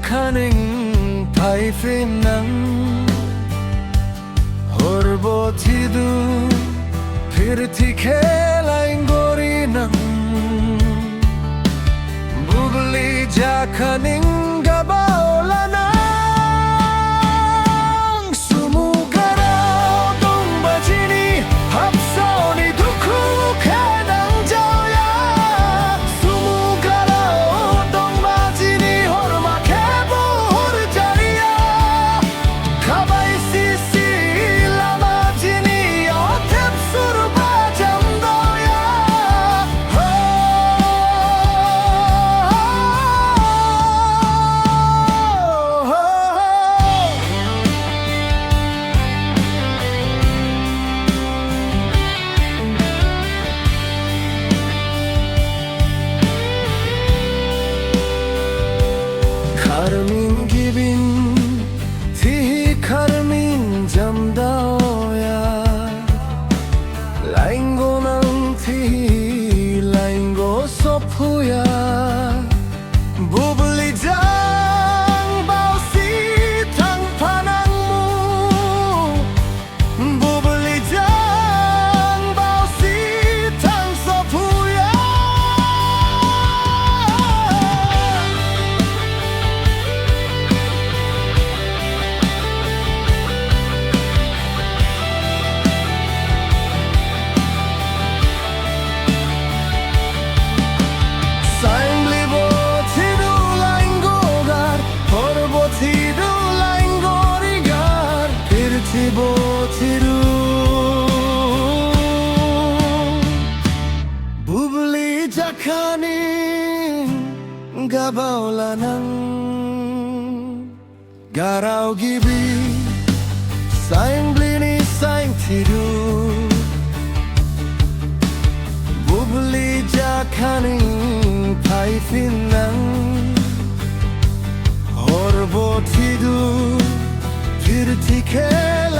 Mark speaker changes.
Speaker 1: kaning pai finang horbo tidu pirti kelain gorinang bubli jakaning gabaulana sumugarao dong bajini hapsoni duku kadang jauya sumugarao dong bajini horma kebo horjariya kabai sisi lama jini otep surba jamdoya Karmin gibin tihi karmin jamdaoya laingo nang tihi laingo sopuya bubli jang bao si tang panangmu bubli jang bao si tang sopuya bubli jakaning gabaulanang garau gibi saing blini saing tidu bubli jakaning pai finang horbo tidu pirti kel